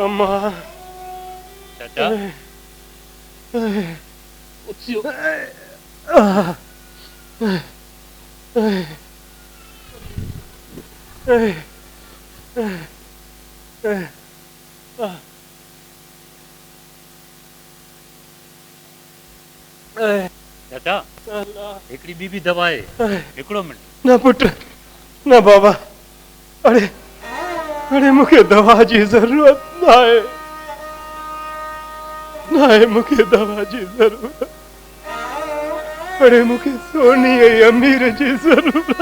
अम्मा चाचा उठियो चाचा हिकड़ी बीबी दवा है हिकड़ो मिनट ना पुट ना बाबा अरे अरे मुखे दवा जी जरूरत ना है मुखे दवा जी जरूरत अरे मुखे सोनी है अमीर जी जरूरत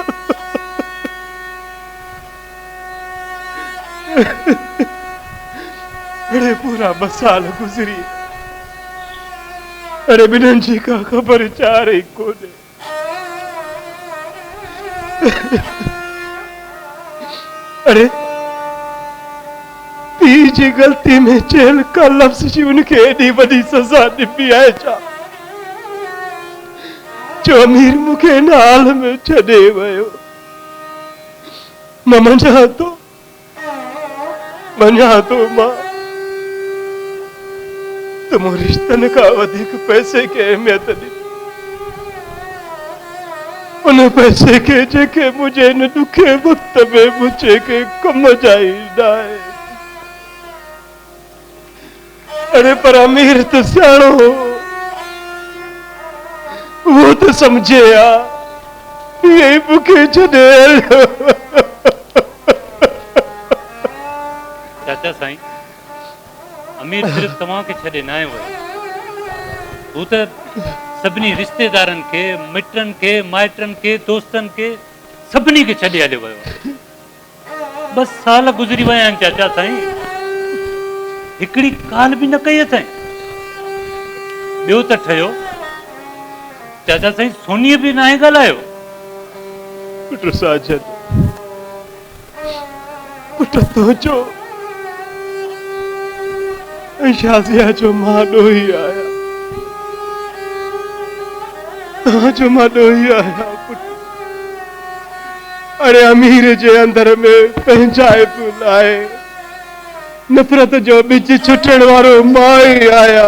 अरे पूरा 2 साल गुजरी अरे बिनन जी का खबर चार ही कोने अरे पी जी गलती में जेल का लफ्ज जी उनके एडी बड़ी सजा दी है जो अमीर मुखे नाल में छड़े वयो न मञा तो मां तुम रिश्तन का अधिक पैसे के अहमियत दी उन पैसे के जेके मुझे न दुखे वक्त में मुझे के कम जाई डाए अरे पर अमीर तो सियाणो वो तो समझे यही मुखे छड़े चाचा साईं अमीर सिर्फ तव्हां के छड़े ना आयो हू त सभिनी रिश्तेदारन के मिटन के माइटन के दोस्तन के सभिनी के छड़े हलियो वयो 2 साल गुजरी वया आहिनि चाचा साईं हिकड़ी काल भी न कई अथई ॿियो त ठहियो चाचा साईं सोनीअ बि नाहे ॻाल्हायो पुट साजन पुट तो जो शाजिया जो मां डोही आया जो मां डोही आया पुट अरे अमीर जे अंदर में पंहिंजाए तू लाए नफरत जो बिच छुटण वारो माई आया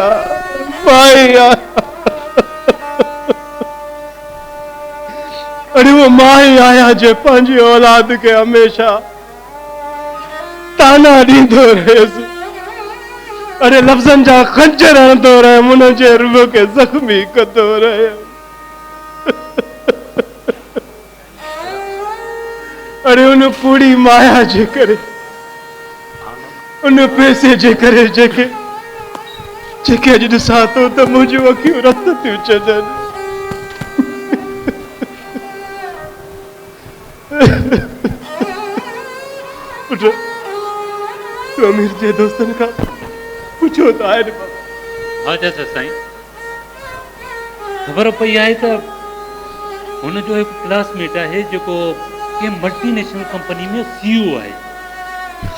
अरे वो माई आया जो पंहिंजी औलाद के हमेशा ताना ॾींदो रहेसि अरे लफ्ज़न जा खंजर हणंदो रहे मुन जे रूह के जख्मी कंदो रहे अरे उन पूरी माया जे करे उन पैसे जे करे जेके अॼु ॾिसां थो त मुंहिंजूं अखियूं रत थियूं छॾनि पुट तूं अमीर जे दोस्तनि खां पुछो त आहे न बाबा हा चाचा साईं ख़बर पई आहे त हुन जो हिकु क्लासमेट आहे जेको कंहिं मल्टीनेशनल कंपनी में CEO आहे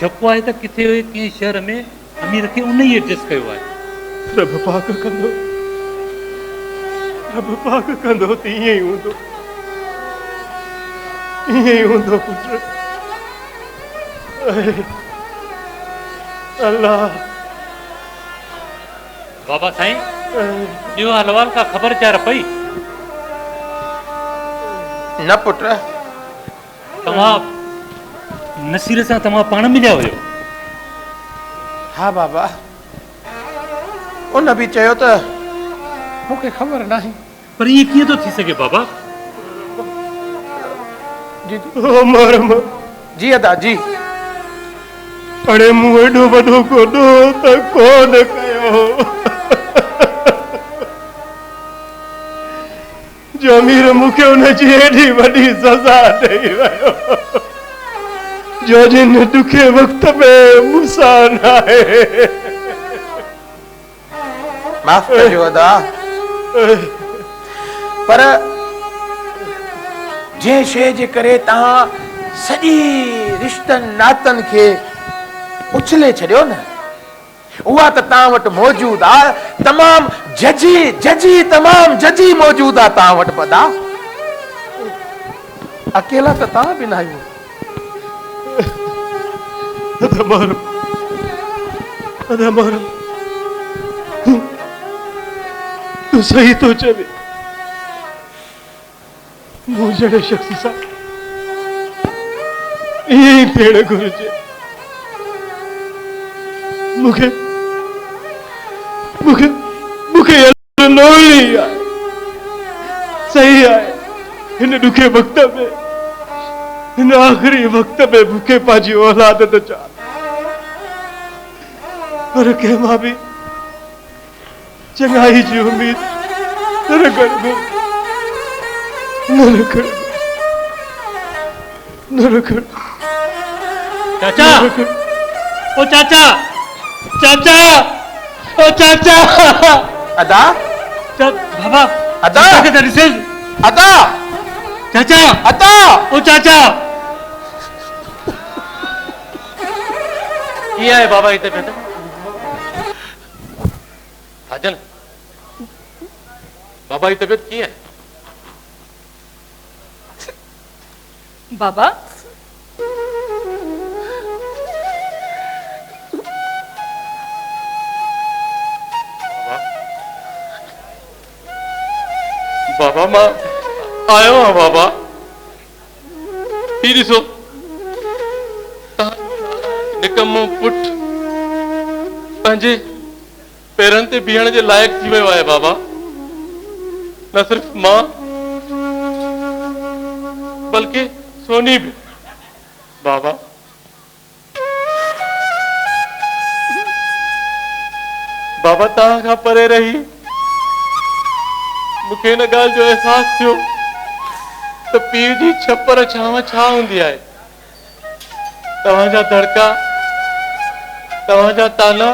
शको आहे त किथे कंहिं शहर में अमीर खे उन ई एडजस्ट कयो आहे रब पाक कंदो त ईअं ई हूंदो पुट अल्लाह बाबा साईं ॿियो हलवाल का ख़बर चार पई न पुट तव्हां नसीर सां तव्हां पाण मिलिया हुयो हा बाबा उन बि चयो त मूंखे ख़बर नाहे पर ईअं कीअं थो थी सघे बाबा जी अदा जी अड़े मूं एॾो वॾो गोॾो त कोन कयो जो अमीर मूंखे हुनजी एॾी वॾी सज़ा ॾेई वियो जो जिन ॾुखे वक़्त में मूंसां न आहे माफ़ कजो अदा पर जंहिं शइ जे करे तव्हां सॼी रिश्तनि नातनि खे उछले छॾियो न उहा त तव्हां वटि मौजूदु आहे तमामु जजी जजी तमाम जजी मौजूद आहे तव्हां वटि पदा। अकेला त तव्हां बि न आहियो। अदा मारम तू सही तो चले। मूं जहिड़े शख़्स सां ईअं ई थियण घुरिजे। मूंखे मूंखे मूंखे लोड़ी आहे। सही आहे, हिन ॾुखे वक़्त में, हिन आख़िरी वक़्त में मूंखे पंहिंजी औलाद त चाह, पर कंहिं मां बि चङाई जी उम्मीद न रखण न रखण। चाचा, ओ चाचा, चाचा, ओ चाचा। अदा बाबा, अदा के दरिसेज। अदा चाचा, अदा ओ चाचा। ये है बाबा इधर बेटा। साजन, बाबा की तबीयत की है? बाबा बाबा मां आयो हाँ बाबा। ही ॾिसो निकम्मो पुट पंहिंजे पेरनि ते बीहण जे लाइक़ थी वियो आहे बाबा। न सिर्फ मां बल्कि सोनी भी। बाबा बाबा तव्हां खां परे रही मूंखे हिन ॻाल्हि जो अहसासु थियो त पीर जी छपर छांव छा हूंदी आहे। तव्हांजा दड़का, तव्हांजा ताना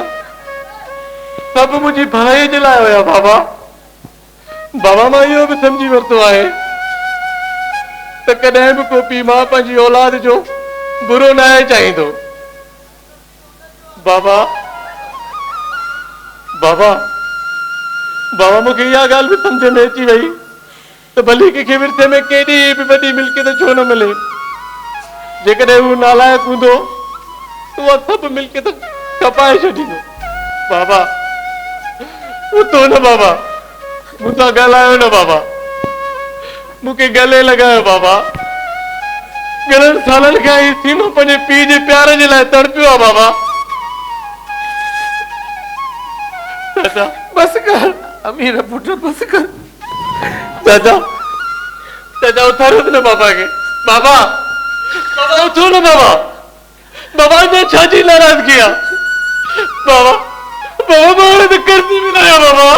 सभु मुंहिंजी भलाई जे लाइ हुया बाबा। बाबा मां इहो बि सम्झी वरितो आहे त कॾहिं बि को पीउ मां पंहिंजी औलाद जो बुरो न आहे चाहींदो। बाबा बाबा बाबा मूंखे इहा ॻाल्हि बि सम्झ में अची वई त भली कंहिंखे विरसे में केॾी बि वॾी मिल्कियत छो न मिले, जेकॾहिं हू नालाइक हूंदो त उहा सभु मिल्कियत कपाए छॾींदो। बाबा उथो न बाबा, मूंसां ॻाल्हायो न बाबा, मूंखे गले लॻायो बाबा। घणनि सालनि खां ही सीनो पंहिंजे पीउ जे प्यार जे लाइ तड़पियो आहे बाबा। चाचा बस कर अमीर पुट, बस कर। चाचा चाचा उथारियो न बाबा के। बाबा बाबा उठो न बाबा। बाबा ने छाजी नाराज किया बाबा। बाबा मां तो करती भी ना बाबा।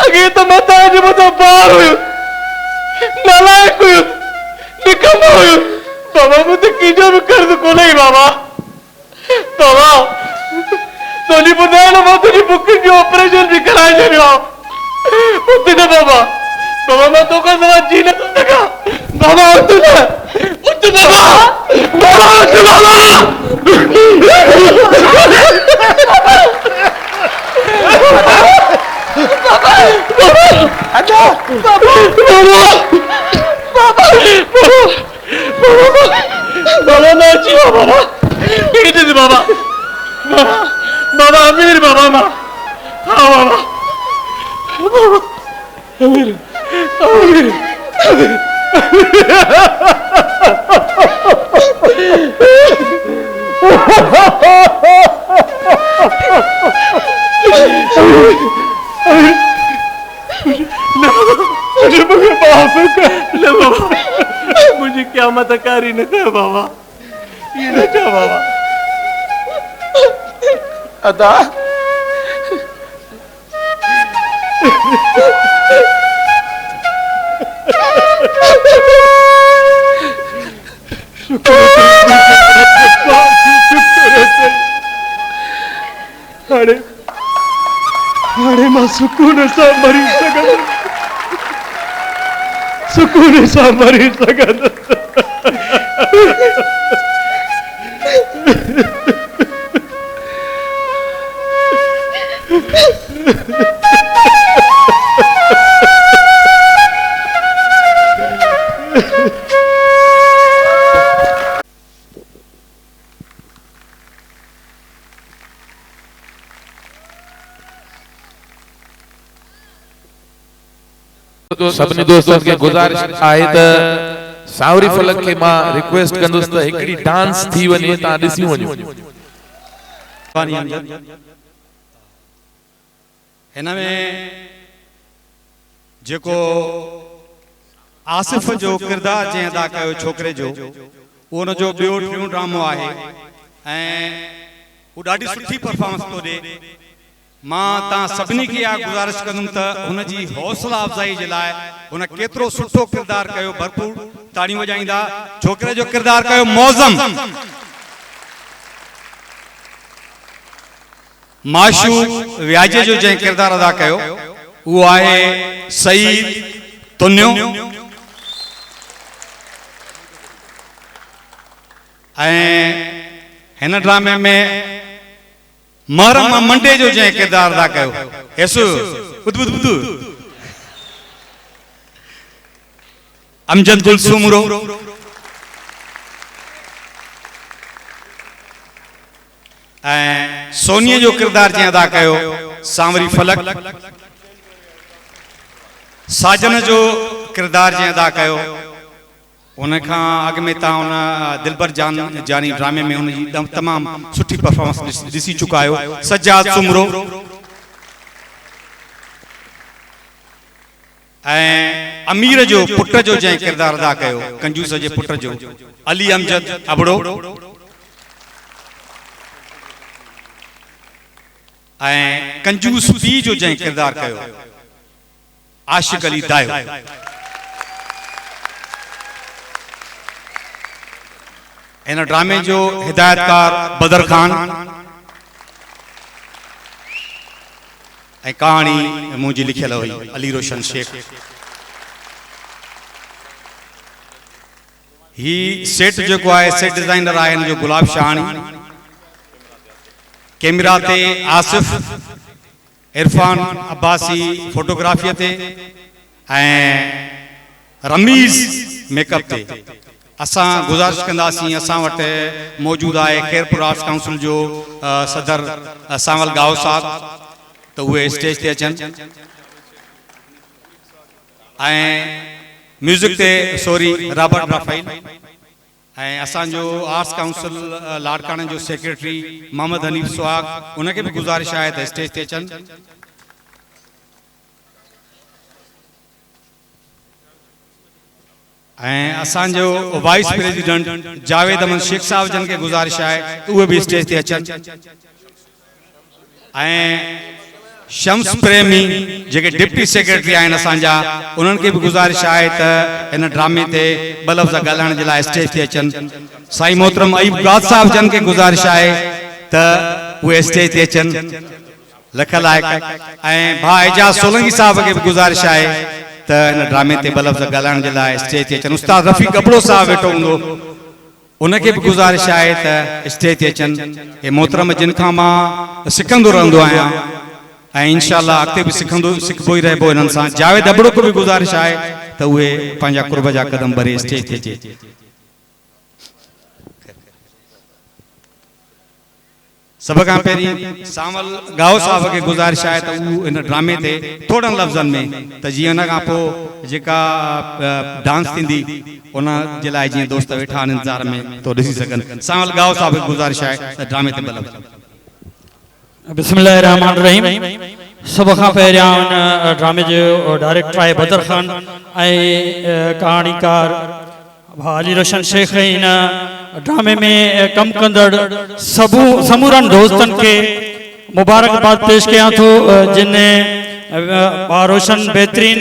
अगे तो मता जो मता बाहर हुयो, नालायक हुयो, निकम्मो हुयो। बाबा मुझे कीजो भी कर्ज को नहीं बाबा। बाबा तोनी ॿुधायो न, मां तुंहिंजी बुकिंग जो ऑपरेशन भी कराए छॾियो। उथ न बाबा। बाबा मां तोखां सवाइ जी नथो सघां। बाबा उथ न, उथ बाबा। बाबा उथ बाबा। अदा बाबा बाबा बाबा मैं अच्छी हूँ बाबा। कैसे थे बाबा? बाबा बाबा अमीर बाबा माँ। हाँ बाबा बाबा अमीर अमीर अमीर। मुझे क्या मतकारी न कर बाबा, ये न चाह बाबा। अदा हाणे मां सुकून सां मरी सघंदुसि, सुकून सां मरी सघंदुसि। सभिनी दोस्तन के गुजारिश आहे त सावरी फलक के मां रिक्वेस्ट कंदुसि त हिकड़ी डांस थी वञे ता ॾिसी वञो। हिन में जेको आसिफ जो किरदार जंहिं अदा कयो छोकिरे जो उन जो ॿियो टियों ड्रामो आहे ऐं हू ॾाढी सुठी परफॉर्मेंस थो ॾे। मां तव्हां सभिनी खे इहा गुज़ारिश कंदुमि त हुनजी हौसला अफ़ज़ाई जे लाइ हुन केतिरो सुठो किरदार कयो, भरपूर ताड़ियूं वॼाईंदा। छोकिरे जो किरदार कयो मौज़म, माशू व्याजे जो जंहिं किरदार अदा कयो उहो आहे सईद तुन्यो ऐं हिन ड्रामे में महरम मंडे जो जंहिं किरदार अदा कयो एसु बुध अमजद गुलसूमरो ऐं सोनीअ जो किरदार जंहिं अदा कयो सांवरी फलक, साजन जो किरदार जंहिं अदा कयो उनखां अॻु में तव्हां उन दिलबर जानी ड्रामे में हुनजी तमामु सुठी परफॉर्मेंस ॾिसी चुका आहियो। सज्जाद सुमरो ऐं अमीर जो पुट जो जंहिं किरदार अदा कयो कंजूस जे पुट जो अली अमजद अबड़ो ऐं कंजूस पी जो जंहिं किरदार कयो आशिक अली दायो। इन ड्रामे जो हिदायतकार बदर खान ऐं कहाणी मुंहिंजी लिखियल हुई अली रोशन शेख। ही सेट जेको आहे सेट डिजाइनर आहे हिन जो गुलाब शाहानी, कैमरा ते आसिफ, इरफान अब्बासी फोटोग्राफीअ ते ऐं रमीज़ मेकअप ते। असां गुज़ारिश कंदासीं असां वटि मौजूदु आहे खैरपुर आर्ट्स काउंसिल जो सदर सांवल गाओ साहब त उहे स्टेज ते अचनि ऐं म्यूज़िक ते सोरी रॉबर्ट राफेल ऐं असांजो आर्ट्स काउंसिल लाड़काणे जो सेक्रेटरी मोहम्मद हनीफ सुहाग उनखे बि गुज़ारिश आहे त स्टेज ते अचनि। ऐं असांजो वाइस प्रेसिडेंट जावेद अमन शेख साहब जन खे गुज़ारिश आहे त उहे बि स्टेज ते अचनि ऐं शम्स प्रेमी जेके डिप्टी सेक्रेटरी आहिनि असांजा उन्हनि खे बि गुज़ारिश आहे त हिन ड्रामे ते ॿ लफ़्ज़ ॻाल्हाइण जे लाइ स्टेज ते अचनि। साईं मोहतरम अयूब गाद साहब जन खे गुज़ारिश आहे त उहे स्टेज ते अचनि लख लाइक़ ऐं भाउ एजाज़ सोलंकी साहब खे बि गुज़ारिश आहे त हिन ड्रामे ते ॿ लफ़्ज़ ॻाल्हाइण जे लाइ स्टेज ते अचनि। उस्ताद रफ़ीक अबड़ो साहब वेठो हूंदो उनखे बि गुज़ारिश आहे त स्टेज ते अचनि। हे मोहतरम जिन खां मां सिखंदो रहंदो आहियां ऐं इंशाअल्लाह अॻिते बि सिखबो ई रहिबो हिननि सां। जावेद अबड़ो खे बि गुज़ारिश आहे त उहे पंहिंजा कुर्ब जा कदम भरे स्टेज ते अचे। सब खां पहिरीं सांवल गाओ साहब खे गुज़ारिश आहे त उहे हिन ड्रामे ते थोड़नि लफ़्ज़नि में त जीअं हुन खां पोइ जेका डांस थींदी उन जे लाइ जीअं दोस्त वेठा आहिनि इंतज़ार में तो ॾिसी सघनि। सांवल गाओ साहब खे गुज़ारिश आहे त ड्रामे ते ॿ लफ़्ज़। बिस्मिल्लाहिर्रहमानिर्रहीम। सब खां पहिरियां हुन ड्रामे जो डायरेक्टर आहे बदर खान ऐं कहाणीकार अली रोशन शेख। हिन ड्रामे में कम कंदड़ समूरनि दोस्तनि खे मुबारकबाद पेश कयां थो जिन रोशन बेहतरीन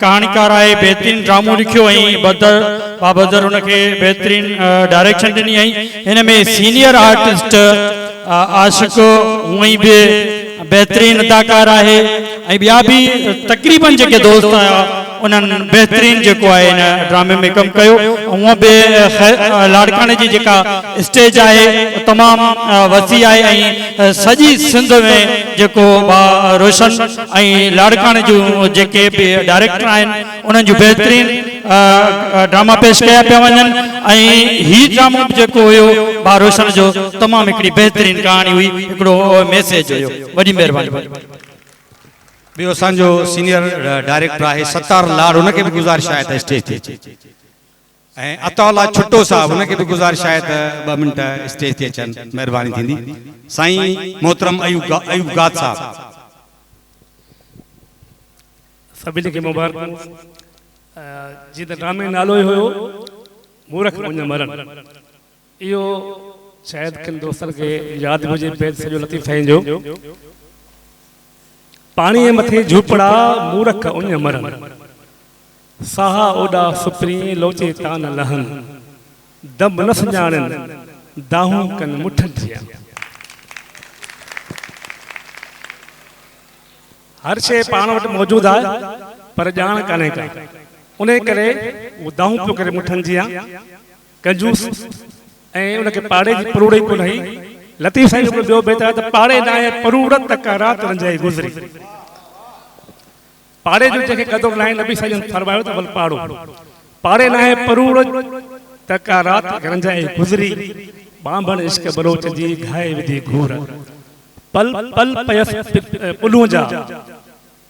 कहाणीकार आहे, बेहतरीन ड्रामो लिखियो ऐं बदर उनखे बेहतरीन डायरेक्शन ॾिनी। ऐं हिन में सीनियर आर्टिस्ट आशिक हूअं ई बि बेहतरीन अदाकार आहे ऐं ॿिया बि तक़रीबन जेके दोस्त आया उन्हनि बेहतरीन जेको आहे हिन ड्रामे में कमु कयो। हूअं बि लाड़काणे जी जेका स्टेज आहे तमामु वसी आहे ऐं सॼी सिंध में जेको रोशन ऐं लाड़काणे जूं जेके बि डायरेक्टर आहिनि उन्हनि जूं बेहतरीन ड्रामा पेश कया पिया वञनि ऐं हीउ ड्रामो जेको हुयो रोशन जो तमामु हिकिड़ी बेहतरीन कहाणी हुई, हिकिड़ो मैसेज हुयो। वॾी महिरबानी। ॿियो असांजो सीनियर डायरेक्टर आहे सत्तार लाड, उनखे बि गुज़ारिश आहे त स्टेज ते अचे। ऐं अताउल्ला छुट्टो साहब, उनखे बि गुज़ारिश आहे त 2 मिंट स्टेज ते अचनि, महिरबानी थींदी। साईं मोहतरम अयूब गाद साहब। सभिनी खे मुबारक। जीअं त ड्रामे नालो ई हुयो मूरख मुंहिंज मरन, इहो शायदि किन दोस्तनि खे यादि हुजे बैत सॼो लतीफ़ साईं जो, पाणीअ मथे झूपड़ा मूरख उञ मरन, साहा ओॾा सुपरी लोचे तान लहन, दम न सुञाणनि दाहूं कनि मुठनि थिया। हर शइ पाण वटि मौजूदु आहे पर ॼाण कान्हे का, उन करे उहो दाहूं पियो करे मुठनि जिया कंजूस ऐं उनखे पाड़े जी परूड़ ई कोन हुई। लतीफ़ साईं जो ॿियो बैत आहे त पाड़े न आहे परूरत तक रात रंजाई गुज़री। पाड़े जो जंहिंखे क़दुरु न आहे, नबी साईं फरमायो त भल पाड़ो, पाड़े न आहे परूर तक रात रंजाई गुज़री, बांभण इश्क बलोच जी घाए विधी घूर, पल पल पयस पुलूं जा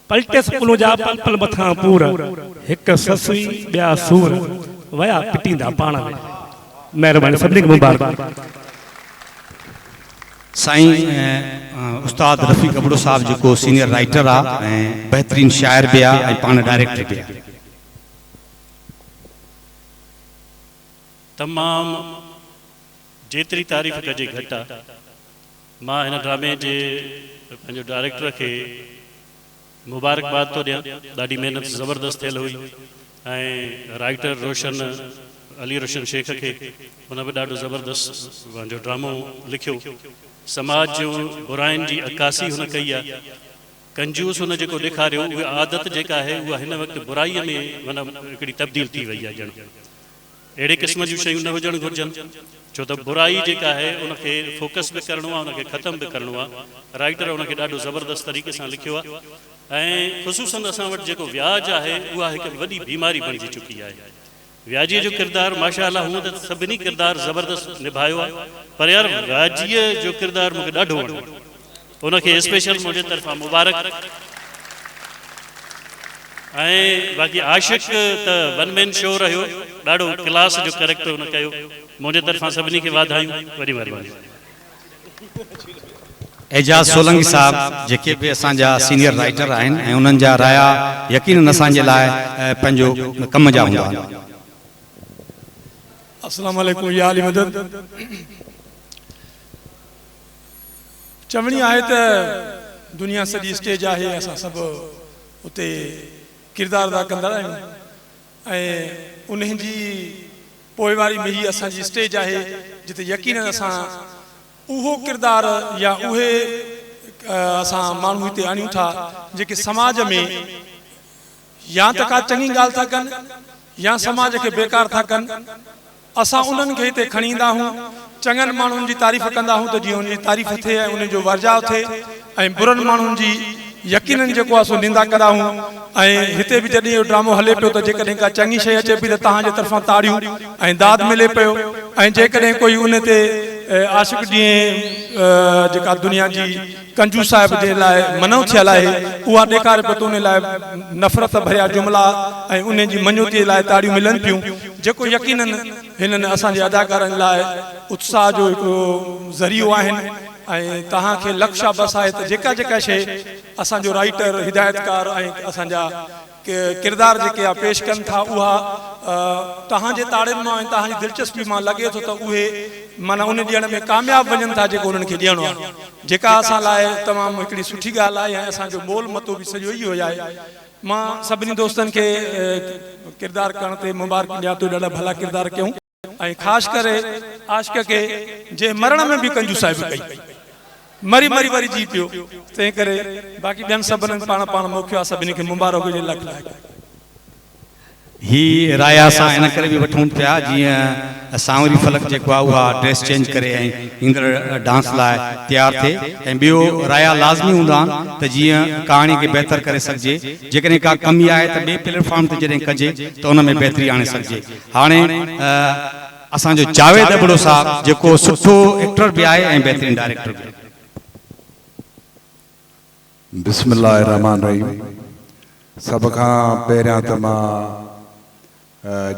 पलटेस पुलूं जा पल पल मथां पूर, हिक ससुई ॿिया सूर वया पिटींदा पाण में। महिरबानी, सभिनी खे मुबारक। साईं उस्ताद रफ़ीक अबड़ो साहब जेको सीनियर राइटर आहे ऐं बहितरीन शाइर बि आहे ऐं पाण डायरेक्टर बि आहे। तमामु जेतिरी तारीफ़ कजे घटि आहे। मां हिन ड्रामे जे पंहिंजो डायरेक्टर खे मुबारकबाद थो ॾियां, ॾाढी महिनत ज़बरदस्त थियल हुई। ऐं राइटर रोशन अली रोशन शेख खे हुन बि ॾाढो ज़बरदस्त पंहिंजो ड्रामो लिखियो। समाज जूं बुराइनि जी अकासी हुन कई आहे। कंजूस हुन जेको ॾेखारियो, उहा आदत जेका आहे उहा हिन वक़्तु बुराईअ में माना हिकिड़ी तब्दील थी वई आहे। ॼण अहिड़े क़िस्म जूं शयूं न हुजणु घुरिजनि, छो त बुराई जेका आहे उनखे फोकस बि करिणो आहे, उनखे ख़तमु बि करिणो आहे। राइटर उनखे ॾाढो ज़बरदस्त तरीक़े सां लिखियो आहे। ऐं ख़ुशूसन असां वटि जेको व्याज आहे उहा हिकु वॾी बीमारी बणिजी चुकी आहे। व्याजीअ जो किरदारु माशाअल्लाह हूअं त सभिनी किरदारु ज़बरदस्त निभायो आहे, पर यार व्याजीअ जो किरदारु मूंखे ॾाढो वणियो, उनखे स्पेशल मुंहिंजे तरफ़ां मुबारक। ऐं बाक़ी आशिक़ त 1 मैन शो रहियो, ॾाढो क्लास जो कैरेक्टर हुन कयो। मुंहिंजे तरफ़ां सभिनी खे वाधायूं, वॾी महिरबानी। एजाज़ सोलंकी साहब जेके बि असांजा सीनियर राइटर आहिनि ऐं उन्हनि जा राया यकीनन असांजे लाइ पंहिंजो कम जा हूंदा आहिनि। अस्सलाम वालेकुम या अली मदद। चवणी आहे त दुनिया सॼी स्टेज आहे, असां सभु उते किरदार अदा कंदा आहियूं ऐं उन्हनि जी पोइवारी में ई असांजी स्टेज आहे जिते यकीनन असां उहो किरदार या उहे असां माण्हू हिते आणियूं था जेके समाज में या त का चङी ॻाल्हि था कनि या समाज खे बेकार था कनि। असां उन्हनि खे हिते खणी ईंदा आहियूं, चङनि माण्हुनि जी तारीफ़ कंदा आहियूं त जीअं उनजी तारीफ़ थिए ऐं उनजो वर्जाव थिए, ऐं बुरनि माण्हुनि जी यकीनन जेको आहे सो निंदा कंदा आहियूं। ऐं हिते बि जॾहिं इहो ड्रामो हले पियो त जेकॾहिं का चङी शइ अचे पई त तव्हांजे तरफ़ां ताड़ियूं ऐं दाद मिले पियो, ऐं जेकॾहिं कोई उन ते आशिक़ ॾींहुं जेका दुनिया जी कंजू साहिब जे लाइ मनो थियल आहे उहा ॾेखारे पियो त उन लाइ नफ़रत भरिया जुमिला ऐं उन जी मञोतीअ लाइ ताड़ियूं मिलनि पियूं, जेको यकीनन हिननि असांजे अदाकारनि लाइ उत्साह जो हिकिड़ो ज़रियो आहिनि। ऐं तव्हांखे लक्ष्य बस आहे त जेका जेका शइ असांजो राइटर हिदायतकार ऐं असांजा किरदार जेके आहे पेश कनि था उहा तव्हांजे ताड़ियुनि मां ऐं तव्हांजी दिलचस्पी मां लॻे थो त उहे माना उन ॾियण में कामयाबु वञनि था जेको उन्हनि खे ॾियणो आहे, जेका असां लाइ तमामु हिकिड़ी सुठी ॻाल्हि आहे। ऐं असांजो मोल मतो बि सॼो इहो ई आहे। मां सभिनी दोस्तनि खे किरदारु करण ते मुबारक ॾियां थो, ॾाढा भला किरदार कयूं ऐं ख़ासि करे आशिक़ खे जे मरण में बि कंजू साहिब कई, मरी मरी वरी जी पियो, तंहिं करे बाक़ी ॿियनि सभिनी पाण मोकिलियो आहे, सभिनी खे मुबारक हुजे लख लाख। ही राया असां इन करे बि वठूं पिया जीअं सांवरी फलक जेको आहे उहा ड्रेस चेंज करे ऐं ईंदड़ डांस लाइ तयारु थिए। ऐं ॿियो राया लाज़मी हूंदा आहिनि त जीअं कहाणी खे बहितर करे सघिजे, जेकॾहिं का कमी आहे त ॿिए प्लेटफॉर्म ते जॾहिं कजे त उन में बहितरी आणे सघिजे। हाणे असांजो जावेद अबड़ो साहब जेको सुठो एक्टर बि आहे ऐं बहितरीन डायरेक्टर बि आहे। बिस्मिल्लाहिर्रहमानिर्रहीम। सब खां पहिरियां त मां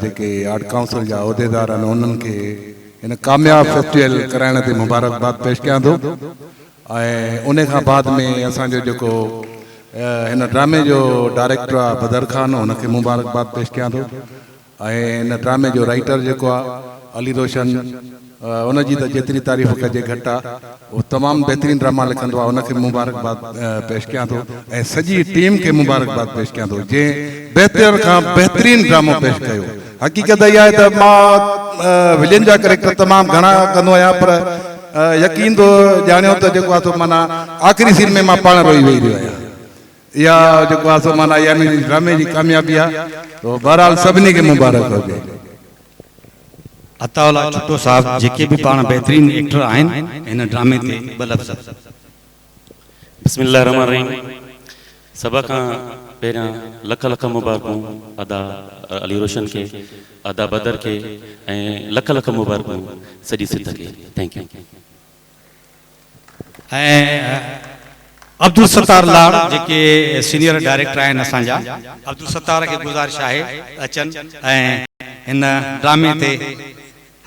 जेके आर्ट काउंसिल जा उहिदेदार आहिनि उन्हनि खे हिन कामयाब फेस्टिवल कराइण ते मुबारकबाद पेश कयां थो ऐं उन खां बाद में असांजो जेको हिन ड्रामे जो डायरेक्टर आहे बदर ख़ान उनखे मुबारकबाद पेश कयां थो ऐं हिन ड्रामे जो राइटर जेको आहे अली रोशन उनजी त जेतिरी तारीफ़ कजे घटि आहे। उहो तमामु बहितरीनु ड्रामा लिखंदो आहे उनखे मुबारकबाद पेश कयां थो ऐं सॼी टीम खे मुबारकबाद पेश कयां थो जंहिं बहितर खां बहितरीनु ड्रामो पेश कयो। हक़ीक़त इहा आहे त मां विलेन जा करेक्टर तमामु घणा कंदो आहियां पर यकीन थो ॼाणियो त जेको आहे सो माना आख़िरी सीन में मां पाण रोई वेही रहियो आहियां। इहा जेको आहे सो माना इहा मुंहिंजी ड्रामे जी कामयाबी आहे। तो बहरहाल सभिनी खे मुबारक हुजे। अताउल्ला चुट्टो साहब जेके भी पाण बेहतरीन एक्टर आहिनि हिन ड्रामे ते ॿ लफ़्ज़। बिस्मिल्लाहिर्रहमानिर्रहीम। सभ खां पहिरियां लख लख मुबारकूं अदा अली रोशन के, अदा बदर के ऐं लख लख मुबारकूं सॼी सिंध खे। Thank U. ऐं अब्दुल सत्तार लाड़ जेके सीनियर डायरेक्टर आहिनि असांजा, अब्दुल सत्तार खे गुज़ारिश आहे अचनि ऐं हिन ड्रामे ते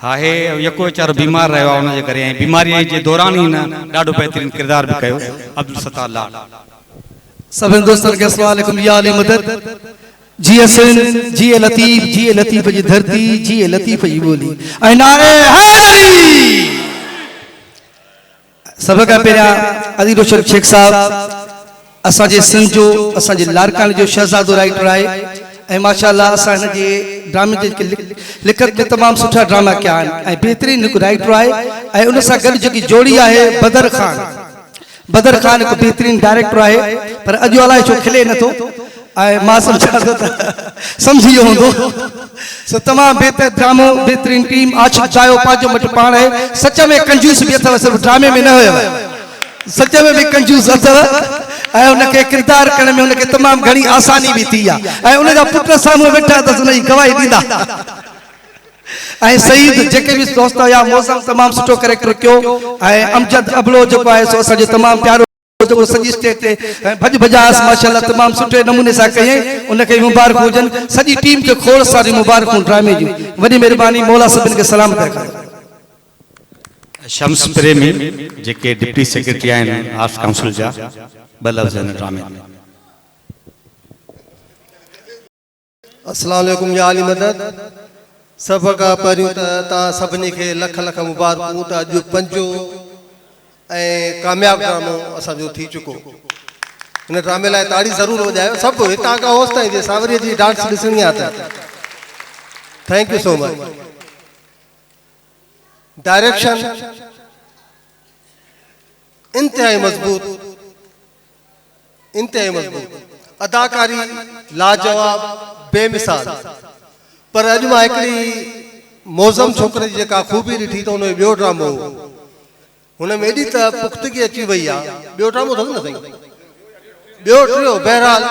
आहे यको वीचारो बीमार रहियो आहे उनजे करे ऐं बीमारीअ जे दौरान ई हिन ॾाढो बहितरीनु किरदार बि कयो। अब्दुल सत्तार लाड़। सभिनी दोस्तनि खे अस्सलाम वालेकुम। या अली मदद। जिए सिंध, जिए लतीफ़, जिए लतीफ़ जी धरती, जिए लतीफ़ जी ॿोली ऐं नारे हैदरी। सभ खां पहिरियां अली रोशन शेख साहब असांजे सिंध जो असांजे लारकान जो शहज़ादो राइटर आहे ऐं माशाअल्लाह असां हिन जे ड्रामे जे लिखत में तमामु सुठा ड्रामा कया आहिनि ऐं बहितरीनु हिकु राइटर आहे ऐं उन सां गॾु जेकी जोड़ी आहे बदर ख़ान। बदर ख़ान हिकु बहितरीनु डायरेक्टर आहे पर अॼु अलाए छो खिले नथो ऐं मां सम्झां थो त सम्झी वियो हूंदो। सो तमामु बहितरीनु ड्रामो, बहितरीनु टीम। आशिक़ जायो पंहिंजो मट पाण आहे। सच में कंजूस बि अथव, सिर्फ़ु ड्रामे में न हुयव, सच में भी कंजूस अथव ऐं उनखे किरदार करण में उनखे तमामु घणी आसानी भी थी आहे ऐं उनजा पुट साम्हूं वेठा त उनजी गवाही ॾींदा। ऐं सईद जेके भी दोस्त हुया मौसम तमामु सुठो करेक्टर कयो ऐं अमजद अबलो जेको आहे सो असांजो तमामु प्यारो जेको सॼी स्टेज ते भॼ भॼास माशाअल्लाह तमामु सुठे नमूने सां कयईं उनखे मुबारक हुजनि। सॼी टीम खे खोड़ सारी मुबारकूं ड्रामे जूं। वॾी महिरबानी। मौला सभिनि खे सलाम करे। शम्स प्रेमी जेके डिप्टी सेक्रेटरी आहिनि आर्ट्स काउंसिल जा ॿ लफ़्ज़ हिन ड्रामे में। अस्सलाम वालेकुम या अली मदद। सभ खां पहिरियों त तव्हां सभिनी खे लख लख मुबारकूं त अॼु पंजो ऐं कामयाब ड्रामो असांजो थी चुको। हिन ड्रामे लाइ ताड़ी ज़रूरु वॼायो सभु हितां खां होसि ताईं जे सावरीअ जी डांस ॾिसणी आहे त thank you so much. Direction इंतहाई मजबूत, इंतहाई मजबूत। अदाकारी लाजवाब, बेमिसाल। पर अॼु मां हिकिड़ी मौज़म छोकिरे जी जेका ख़ूबी ॾिठी त हुन जो ॿियो ड्रामो हो, हुन में एॾी त पुख़्तगी अची वई आहे। ॿियो ड्रामो अथव न साईं, ॿियो टियों। बहरहाल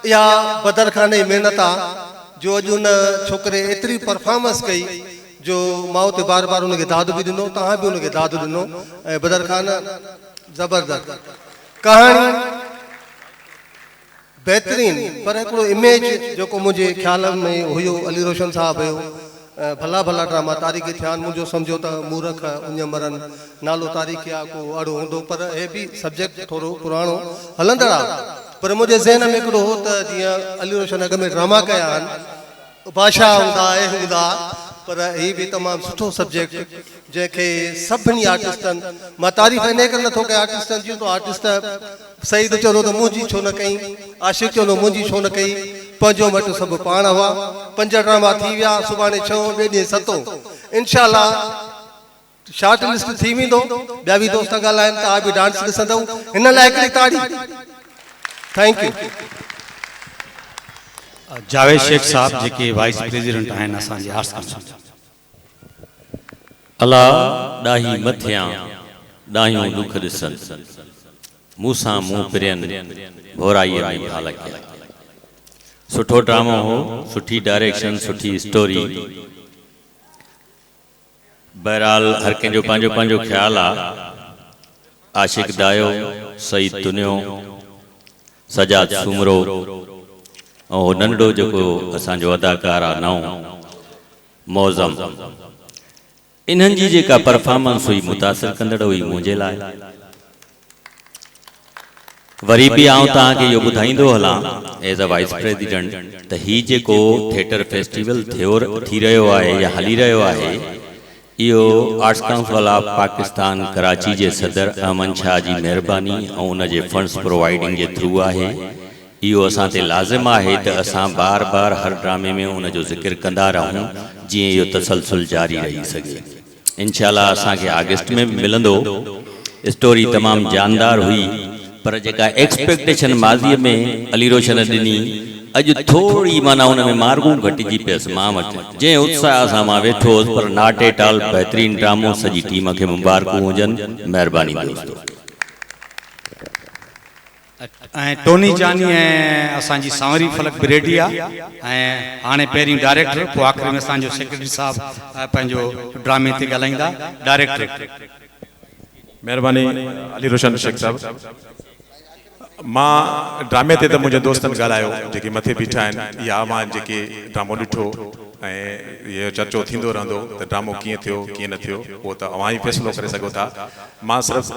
इहा बदर ख़ान जी महिनत आहे जो अॼु हुन छोकिरे एतिरी परफॉर्मेंस कई जो मां उते बार बार उनखे दाद बि ॾिनो, तव्हां बि उनखे दाद ॾिनो ऐं बदर ख़ान ज़बरदस्त कहाणी बहितरीनु। पर हिकिड़ो इमेज जेको मुंहिंजे ख़्याल में हुयो अली रोशन साहब हुयो, भला भला ड्रामा तारीख़ थिया आहिनि। मुंहिंजो सम्झो त मूरख उञ मरनि नालो तारीख़ आहे को अड़ो हूंदो पर हे बि सब्जेक्ट थोरो पुराणो हलंदड़ आहे। पर मुंहिंजे ज़हन में हिकिड़ो हो त जीअं अली रोशन अॻ में ड्रामा कया आहिनि बादशाह हूंदा हे हूंदा, पर हीअ बि तमामु सुठो सब्जेक्ट जंहिंखे सभिनी आर्टिस्टनि मां तारीफ़ इन करे नथो कयां आर्टिस्टनि जी। तो आर्टिस्ट सईद चवंदो त मुंहिंजी छो न कई, आशिक़ चवंदो मुंहिंजी छो न कई। पंहिंजो मट सभु पाण हुआ। 5 ड्रामा थी विया, सुभाणे 6 ॿिए ॾींहुं 7 इंशाअल्लाह शॉर्ट लिस्ट थी वेंदो। ॿिया बि दोस्त ॻाल्हाइनि तव्हां बि डांस ॾिसंदव, हिन लाइ हिकिड़ी ताड़ी। Thank you. Javed Shaikh sahab JK vice president आहिनि असांजे आर्ट्स काउंसिल। अला ॾाही मथियां ॾाहियूं ॾुख ॾिसनि, मूंसां मुंहुं पिरियनि भोराईअ में भाल कया। सुठो ड्रामो हो, सुठी डायरेक्शन, सुठी स्टोरी। बहरहाल हर कंहिंजो पंहिंजो पंहिंजो ख्याल आहे। आशिक़ दायो, सईद दुनियो, सजाद सुमरो ऐं नंढो जेको असांजो अदाकार आहे नओं मौज़म, इन्हनि जी जेका परफॉर्मेंस हुई मुतासिर कंदड़ हुई मुंहिंजे लाइ। वरी बि आउं तव्हांखे इहो ॿुधाईंदो हलां एज़ अ वाइस प्रेसिडेंट त ही जेको थिएटर फेस्टिवल थी रहियो आहे या हली रहियो आहे, इहो arts council of Pakistan Karachi जे सदर अमन शाह जी महिरबानी ऐं उन जे फंड्स प्रोवाइडिंग जे थ्रू आहे। इहो असां ते लाज़िम आहे त असां बार बार हर ड्रामे में उन जो ज़िक्र कंदा रहूं जीअं इहो तसलसल जारी रही सघे। इंशाअल्लाह असांखे अगस्त में मिलंदो। स्टोरी तमामु जानदार हुई, पर जेका एक्सपेक्टेशन माज़ीअ में अली रोशन ॾिनी, अॼु थोड़ी माना उन में मार्गूं घटिजी पियसि मां वटि। जंहिं उत्साह सां मां वेठो हुउसि, पर नॉट एट ऑल बहितरीन ड्रामो। सॼी टीम खे मुबारकूं हुजनि। महिरबानी दोस्तो। ऐं टोनी जानी ऐं असांजी सांवरी फलक बिरेडिया ऐं हाणे पहिरीं डायरेक्टर, पोइ आख़िरी में असांजो सेक्रेटरी साहब पंहिंजो ड्रामे ते ॻाल्हाईंदा। डायरेक्टर महिरबानी अली रोशन शेख साहब। मां ड्रामे ते त मुंहिंजे दोस्तनि ॻाल्हायो जेके मथे बीठा आहिनि, या मां जेके ड्रामो ॾिठो ऐं इहो चर्चो थींदो रहंदो त ड्रामो कीअं थियो कीअं न थियो, उहो त अवां ई फ़ैसिलो करे सघो था। मां सिर्फ़ु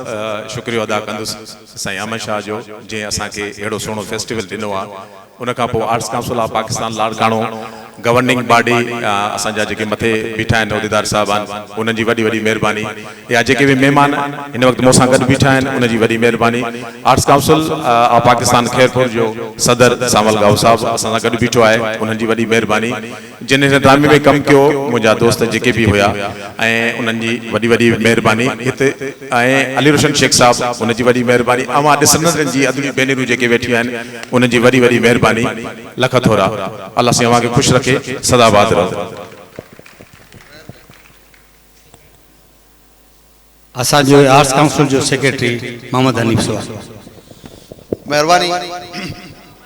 शुक्रियो अदा कंदुसि साईं अहमद शाह जो, जंहिं असांखे अहिड़ो सुहिणो फेस्टिवल ॾिनो आहे। उन खां पोइ arts council of Pakistan Larkana governing body असांजा जेके मथे बीठा आहिनि उहिदेदार साहब आहिनि, उन्हनि जी वॾी वॾी महिरबानी। या जेके बि महिमान हिन वक़्तु मूंसां गॾु बीठा आहिनि, उनजी वॾी महिरबानी। Arts council of Pakistan Khairpur जो सदर सामल गांव साहब असां सां गॾु बीठो आहे, उन्हनि जी वॾी महिरबानी। जिन हिन ड्रामे में कमु कयो मुंहिंजा दोस्त जेके बि हुया, ऐं उन्हनि जी वॾी वॾी महिरबानी हिते। ऐं अली रोशन शेख साहब, उनजी वॾी महिरबानी। अवां ॾिसंदड़नि जी अदबी भेनरूं जेके वेठियूं आहिनि, उन्हनि जी वॾी वॾी महिरबानी। लख थोरा। अल्लाह साईं अवां खे ख़ुशि रखे, सदाबाद रहो। असांजो आर्ट्स काउंसिल जो सेक्रेटरी मोहम्मद हनीफ साहब। महिरबानी।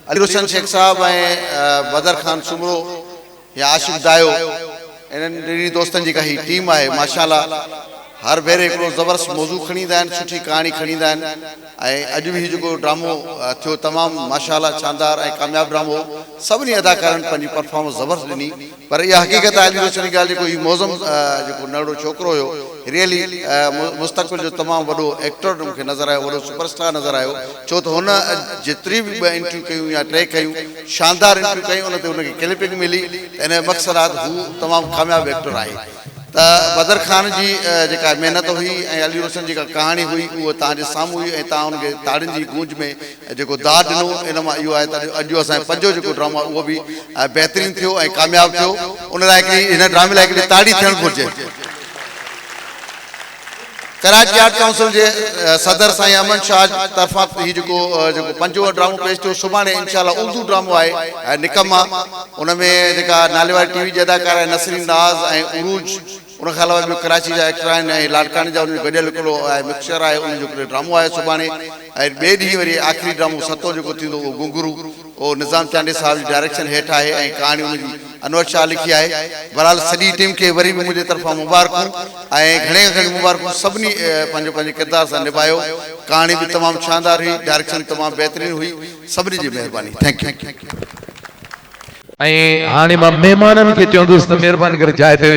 अली रोशन शेख साहब ऐं बदर खान सुमरो या आशिफ दायो, इन्हनि टिनी दोस्तनि जी काई टीम आहे। माशाअल्लाह हर भेरे हिकिड़ो ज़बरदस्त मौज़ू खणी ईंदा आहिनि, सुठी कहाणी खणी ईंदा आहिनि। ऐं अॼु बि जेको ड्रामो थियो तमामु माशाअल्लाह शानदार ऐं कामयाबु ड्रामो। सभिनी अदाकारनि पंहिंजी परफॉर्मेंस ज़बरदस्त ॾिनी। पर इहा हक़ीक़त आहे अली रोशन जी ॻाल्हि, जेको हीउ मौज़म जेको नंढो छोकिरो हुयो, रियली मुस्तक़बिल जो तमामु वॾो एक्टर मूंखे नज़र आयो, वॾो सुपरस्टार नज़र आयो। छो त हुन जेतिरी बि ॿ इंटरव्यू कयूं या टे कयूं, शानदार इंटरव्यू कयूं, उन ते हुनखे क्लिपिंग मिली। इन जो मक़सदु आहे हू तमामु कामयाबु एक्टर आहे। त बदर खान जी जेका महिनत हुई ऐं अली रोशन जेका कहाणी हुई, उहा तव्हांजे साम्हूं हुई। ऐं तव्हां हुनखे ताड़ियुनि जी गूंज में जेको दाद ॾिनो, इन मां इहो आहे त अॼु असांजो पंजो जेको ड्रामो आहे उहो बि बहितरीनु थियो ऐं कामयाबु थियो। उन लाइ हिकिड़ी हिन ड्रामे लाइ हिकिड़ी ताड़ी थियणु घुरिजे। कराची आर्ट काउंसिल जे सदर साईं अमन शाह तरफ़ां हीउ जेको पंजो ड्रामो पेश थियो। सुभाणे इंशाअल्लाह उर्दू ड्रामो आहे निकम्मा। उन में जेका नाले वारी टीवी जे अदाकार आहे नसरीन नाज़ ऐं उरूज, उन खां अलावा ॿियो कराची जा एक्टर आहिनि ऐं लाड़काणे जा उनजो गॾियल हिकिड़ो आहे मिक्सचर आहे, उनजो हिकिड़ो ड्रामो आहे सुभाणे। ऐं ॿिए ॾींहुं वरी आख़िरी ड्रामो सतो जेको थींदो उहो घुंघरू, उहो निज़ाम चांडे साहिब जी डायरेक्शन हेठि आहे ऐं कहाणी उनजी अनवर शाह लिखी आहे। बहरहाल सॼी टीम खे वरी बि मुंहिंजे तरफ़ां मुबारकूं ऐं घणे घणी मुबारकूं। सभिनी पंहिंजो पंहिंजे किरदार सां निभायो। कहाणी बि तमामु शानदार हुई, डायरेक्शन तमामु बहितरीनु हुई। सभिनी जी महिरबानी। Thank U. ऐं हाणे मां महिमाननि खे चवंदुसि त महिरबानी करे जाइ ते